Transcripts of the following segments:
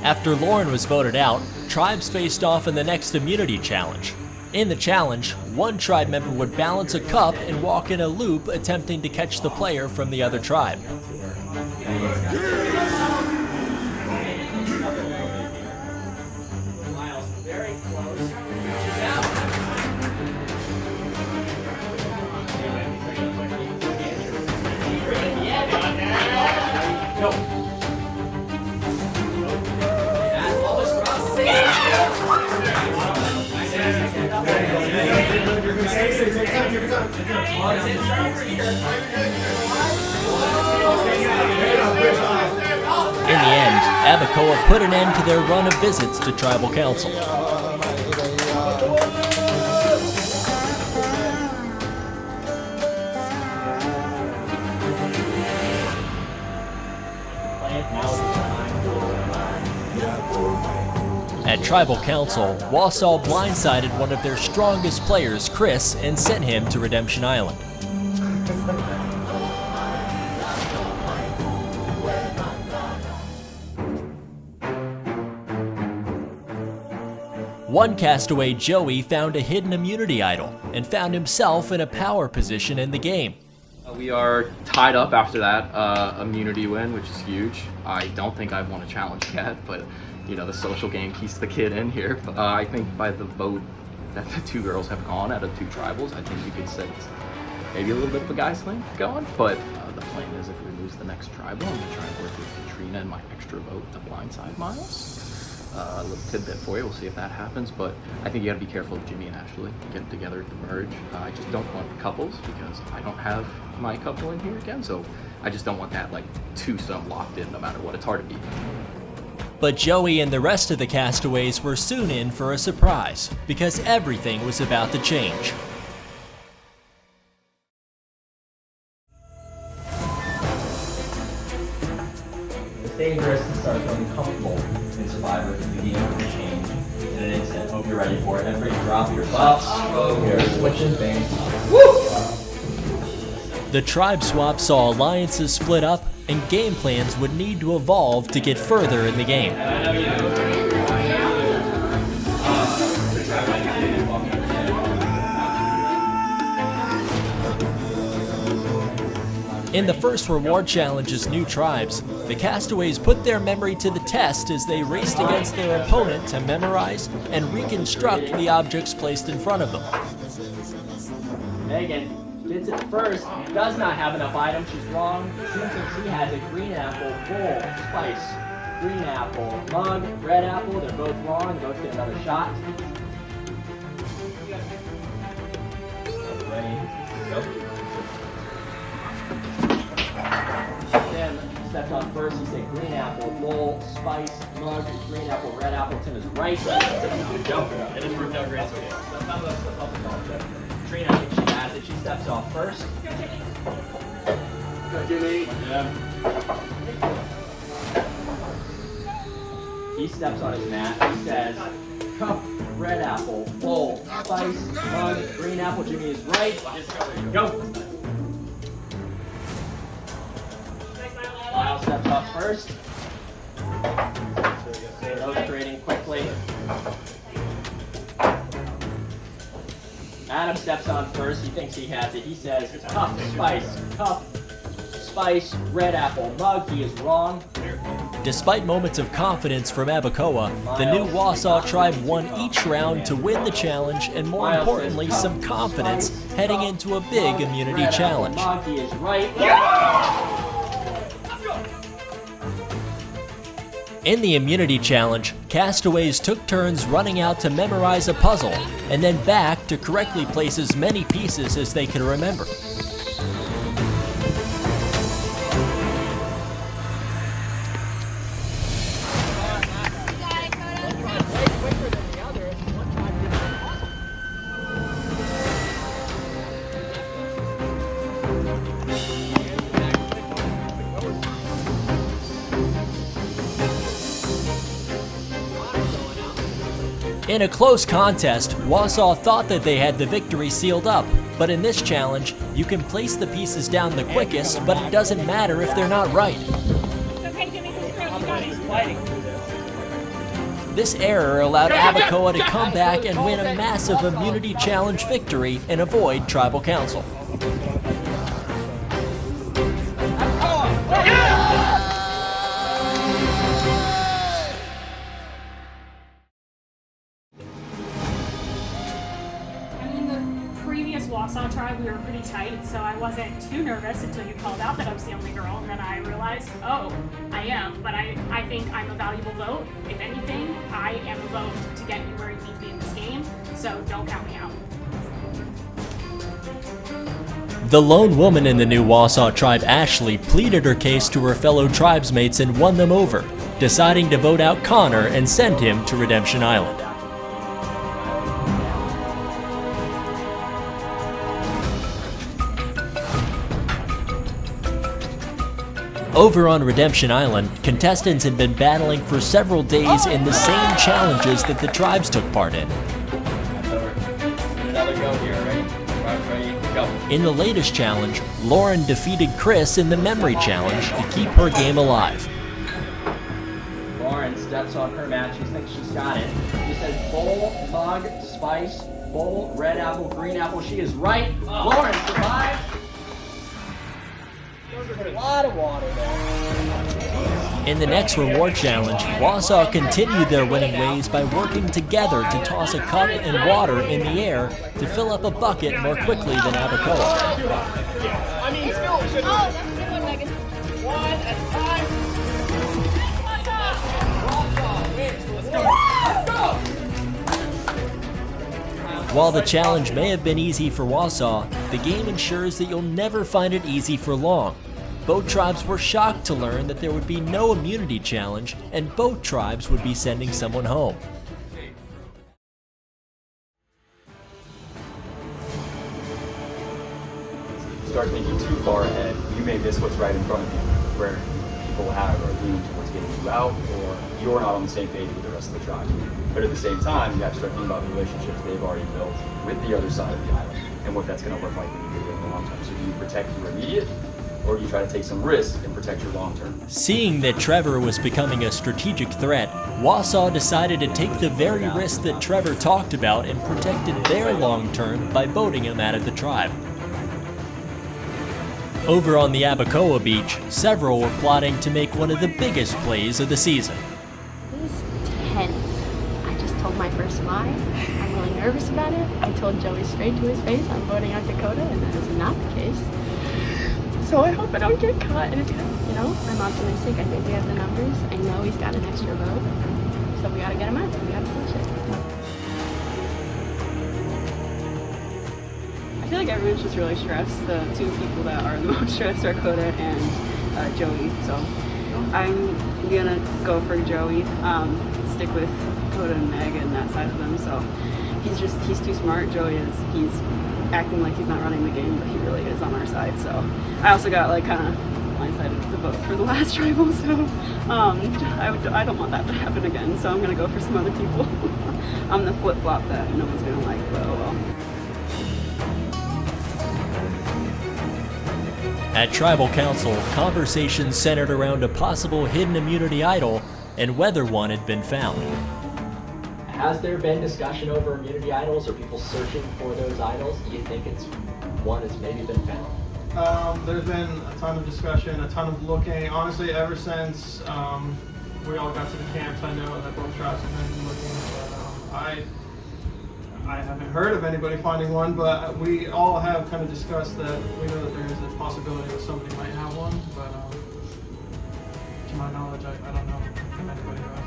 After Lauren was voted out, tribes faced off in the next immunity challenge. In the challenge, one tribe member would balance a cup and walk in a loop attempting to catch the player from the other tribe. In the end, Abacoa put an end to their run of visits to Tribal Council. At Tribal Council, Wausau blindsided one of their strongest players, Chris, and sent him to Redemption Island. One castaway, Joey, found a hidden immunity idol and found himself in a power position in the game. We are tied up after that immunity win, which is huge. I don't think I've won a challenge yet, but you know, the social game keeps the kid in here. I think by the vote that the two girls have gone out of two tribals, I think you could say it's maybe a little bit of a guy sling going, but the plan is if we lose the next tribal, I'm gonna try and work with Katrina and my extra vote to blindside Miles. A little tidbit for you, we'll see if that happens, but I think you gotta be careful of Jimmy and Ashley getting together to merge. I just don't want couples because I don't have my couple in here again, so I just don't want that like twosome locked in no matter what. It's hard to beat. But Joey and the rest of the castaways were soon in for a surprise because everything was about to change. It's dangerous to start feeling comfortable in Survivor because the game can change in an instant. Hope you're ready for it. Everybody drop your buffs. We're switching things. Woo! The tribe swap saw alliances split up and game plans would need to evolve to get further in the game. In the first reward challenge's new tribes, the castaways put their memory to the test as they raced against their opponent to memorize and reconstruct the objects placed in front of them. Megan gets it first, does not have enough items, she's wrong. Seems like she has a green apple, bowl, spice, green apple, mug, red apple, they're both wrong, both get another shot. Ready? Go. Tim stepped on first, he said green apple, bowl, spice, mug, green apple, red apple. Tim is right. Good job. It is worked out great so far. Trina, I think she has it. She steps off first. Go, Jimmy. Yeah. He steps on his mat. He says, cup, red apple, bowl, spice, mug, green apple. Jimmy is right. Go. Lyle steps off first. Illustrating quickly. Adam steps on first. He thinks he has it. He says, cup, spice, red apple, mug. He is wrong. Despite moments of confidence from Abacoa, the new Wausau tribe won each round to win the challenge and, more importantly, some confidence heading into a big immunity challenge. He is right. In the immunity challenge, castaways took turns running out to memorize a puzzle and then back to correctly place as many pieces as they could remember. In a close contest, Wausau thought that they had the victory sealed up, but in this challenge, you can place the pieces down the quickest, but it doesn't matter if they're not right. It's okay, Jimmy, you got it. This error allowed Abacoa to come back and win a massive immunity challenge victory and avoid tribal council. Wausau tribe, we were pretty tight, so I wasn't too nervous until you called out that I was the only girl, and then I realized, oh, I am, but I think I'm a valuable vote. If anything, I am a vote to get you where you need to be in this game, so don't count me out. The lone woman in the new Wausau tribe, Ashley, pleaded her case to her fellow tribesmates and won them over, deciding to vote out Connor and send him to Redemption Island. Over on Redemption Island, contestants had been battling for several days in the same challenges that the tribes took part in. Another go here, ready? Ready, go. In the latest challenge, Lauren defeated Chris in the memory challenge to keep her game alive. Lauren steps on her mat. She thinks she's got it. She says bowl, mug, spice, bowl, red apple, green apple. She is right. Lauren survives. A lot of water there. In the next reward challenge, Wausau continued their winning ways by working together to toss a cup and water in the air to fill up a bucket more quickly than Abacoa. Oh, that's a good one, Megan. One at a time. While the challenge may have been easy for Wausau, the game ensures that you'll never find it easy for long. Both tribes were shocked to learn that there would be no immunity challenge, and both tribes would be sending someone home. Start thinking too far ahead, you may miss what's right in front of you, where people are leaning towards getting you out, or you're not on the same page with the rest of the tribe. But at the same time, you have to start thinking about the relationships they've already built with the other side of the island, and what that's going to look like when you get there in the long term. So do you protect your immediate, or do you try to take some risk and protect your long term? Seeing that Trevor was becoming a strategic threat, Wausau decided to take the very risk that Trevor talked about and protected their long term by voting him out of the tribe. Over on the Abacoa beach, several were plotting to make one of the biggest plays of the season. It was tense. I just told my first lie. I'm really nervous about it. I told Joey straight to his face I'm voting out Dakota, and that is not the case. So I hope I don't get caught. And I'm optimistic. I think we have the numbers. I know he's got an extra vote. So we gotta get him out. We gotta push it. I feel like everyone's just really stressed. The two people that are the most stressed are Coda and Joey. So I'm gonna go for Joey. Stick with Coda and Meg and that side of them. So he's too smart. Joey is. He's acting like he's not running the game, but he really is on our side. So I also got kind of blindsided the vote for the last tribal. So I don't want that to happen again. So I'm gonna go for some other people. I'm the flip flop that no one's gonna like, but oh well. At Tribal Council, conversations centered around a possible hidden immunity idol and whether one had been found. Has there been discussion over immunity idols or people searching for those idols? Do you think it's one that's maybe been found? There's been a ton of discussion, a ton of looking. Honestly, ever since we all got to the camps, I know that both tribes have been looking. But, I haven't heard of anybody finding one, but we all have kind of discussed that we know that there is a possibility that somebody might have one. But to my knowledge, I don't know if anybody has.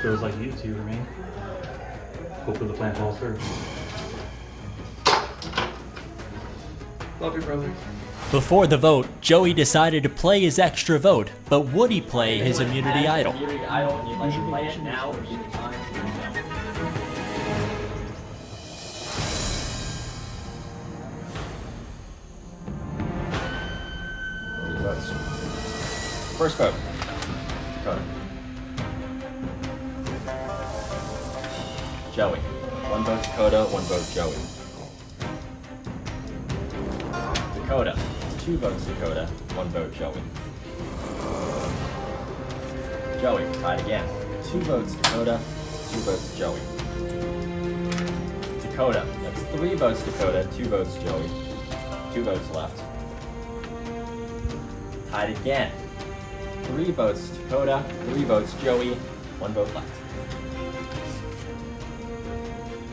Feels like you two remain. Hopefully the plan falls through. Love you, brother. Before the vote, Joey decided to play his extra vote, but would he play his immunity idol? Immunity idol, and you'd like to play it now or use time? First vote, Dakota. Joey. One vote Dakota, one vote Joey. Dakota. 2 votes Dakota, 1 vote Joey. Joey, tied again. 2 votes Dakota, 2 votes Joey. Dakota, that's 3 votes Dakota, 2 votes Joey. 2 votes left. Tied again. 3 votes Dakota, 3 votes Joey, 1 vote left.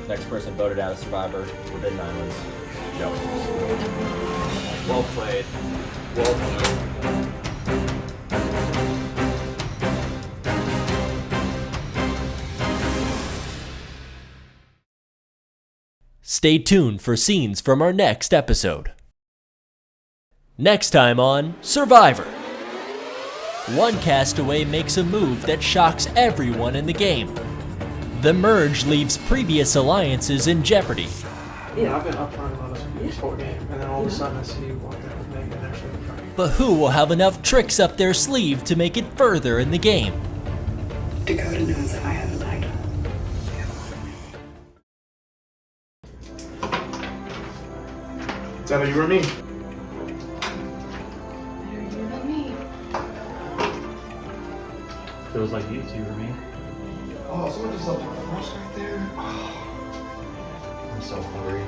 Next person voted out of Survivor, Forbidden Islands, Joey. Well played. Well played. Stay tuned for scenes from our next episode. Next time on Survivor. One castaway makes a move that shocks everyone in the game. The merge leaves previous alliances in jeopardy. Yeah, I've been upfront about this whole game, and then all of a sudden I see you walk out with Megan actually in front of me. But who will have enough tricks up their sleeve to make it further in the game? Dakota knows that I have an idol. It's either you or me. Better you than me. Feels like you two or me. Oh, someone just left my flash right there. I'm so hungry.